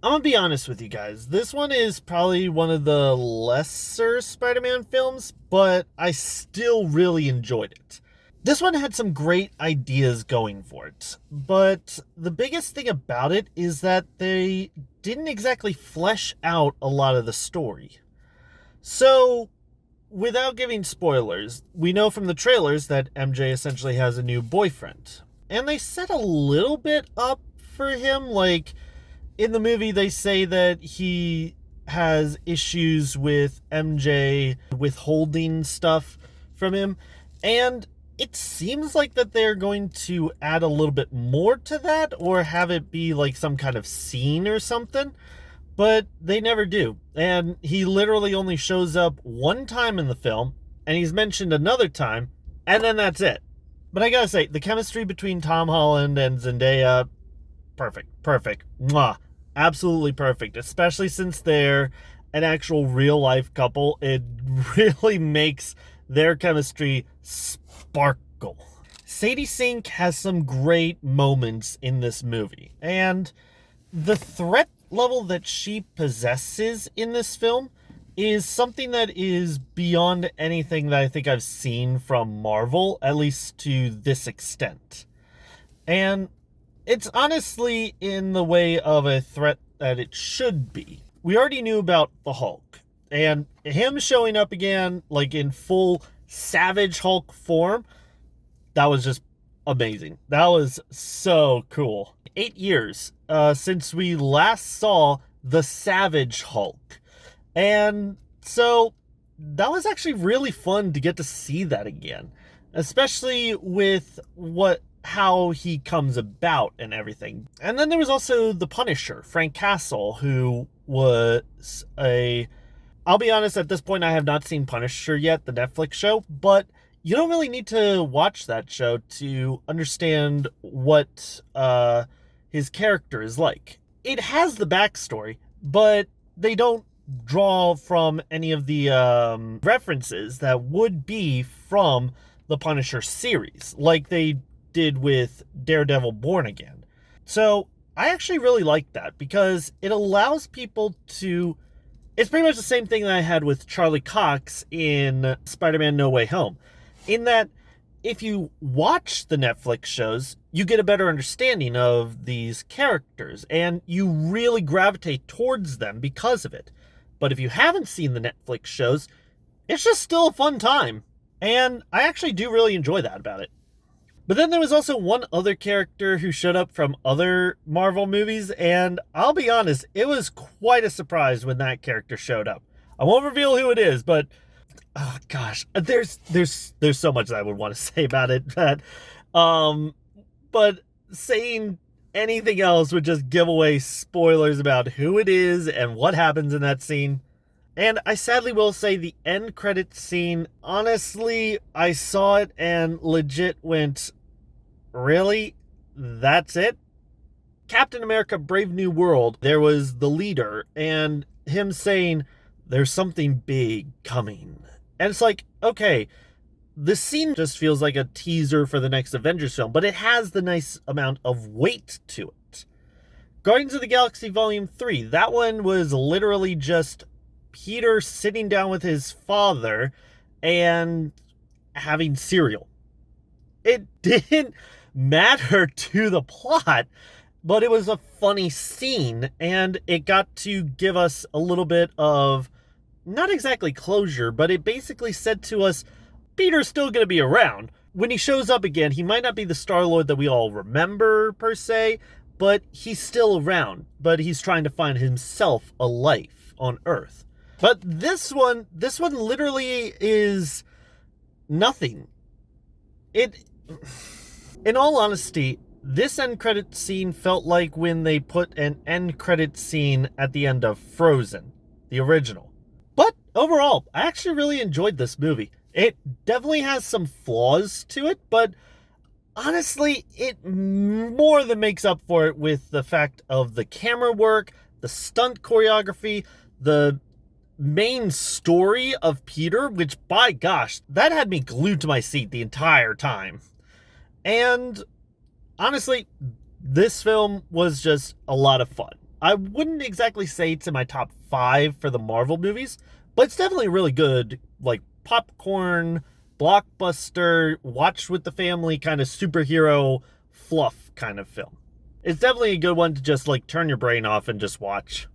I'm gonna be honest with you guys. This one is probably one of the lesser Spider-Man films, but I still really enjoyed it. This one had some great ideas going for it, but the biggest thing about it is that they didn't exactly flesh out a lot of the story. So, without giving spoilers, we know from the trailers that MJ essentially has a new boyfriend. And they set a little bit up for him, like in the movie they say that he has issues with MJ withholding stuff from him, and it seems like that they're going to add a little bit more to that or have it be like some kind of scene or something, but they never do. And he literally only shows up one time in the film, and he's mentioned another time, and then that's it. But I gotta say, the chemistry between Tom Holland and Zendaya, perfect. Mwah. Absolutely perfect, especially since they're an actual real life couple. It really makes their chemistry sparkle. Sadie Sink has some great moments in this movie, and the threat level that she possesses in this film is something that is beyond anything that I think I've seen from Marvel, at least to this extent. And it's honestly in the way of a threat that it should be. We already knew about the Hulk, and him showing up again, like in full Savage Hulk form, that was just amazing. That was so cool. 8 years since we last saw the Savage Hulk. And so that was actually really fun to get to see that again, especially with how he comes about and everything. And then there was also the Punisher, Frank Castle, who was I'll be honest, at this point I have not seen Punisher yet, the Netflix show, but you don't really need to watch that show to understand what his character is like. It has the backstory, but they don't draw from any of the references that would be from the Punisher series, like they did with Daredevil Born Again. So I actually really like that because it allows people to... It's pretty much the same thing that I had with Charlie Cox in Spider-Man No Way Home, in that if you watch the Netflix shows, you get a better understanding of these characters, and you really gravitate towards them because of it. But if you haven't seen the Netflix shows, it's just still a fun time. And I actually do really enjoy that about it. But then there was also one other character who showed up from other Marvel movies, and I'll be honest, it was quite a surprise when that character showed up. I won't reveal who it is, but oh gosh, there's so much that I would want to say about it. But saying anything else would just give away spoilers about who it is and what happens in that scene. And I sadly will say the end credits scene, honestly, I saw it and legit went, really? That's it? Captain America Brave New World, there was the leader and him saying, there's something big coming. And it's like, okay, the scene just feels like a teaser for the next Avengers film, but it has the nice amount of weight to it. Guardians of the Galaxy Volume 3, that one was literally just Peter sitting down with his father and having cereal. It didn't matter to the plot, but it was a funny scene, and it got to give us a little bit of, not exactly closure, but it basically said to us, Peter's still going to be around. When he shows up again, he might not be the Star-Lord that we all remember, per se, but he's still around. But he's trying to find himself a life on Earth. But this one literally is nothing. In all honesty, this end credit scene felt like when they put an end credit scene at the end of Frozen, the original. But overall, I actually really enjoyed this movie. It definitely has some flaws to it, but honestly, it more than makes up for it with the fact of the camera work, the stunt choreography, the main story of Peter, which, by gosh, that had me glued to my seat the entire time. And honestly, this film was just a lot of fun. I wouldn't exactly say it's in my top 5 for the Marvel movies, but it's definitely really good, like popcorn, blockbuster, watch with the family kind of superhero fluff kind of film. It's definitely a good one to just like turn your brain off and just watch.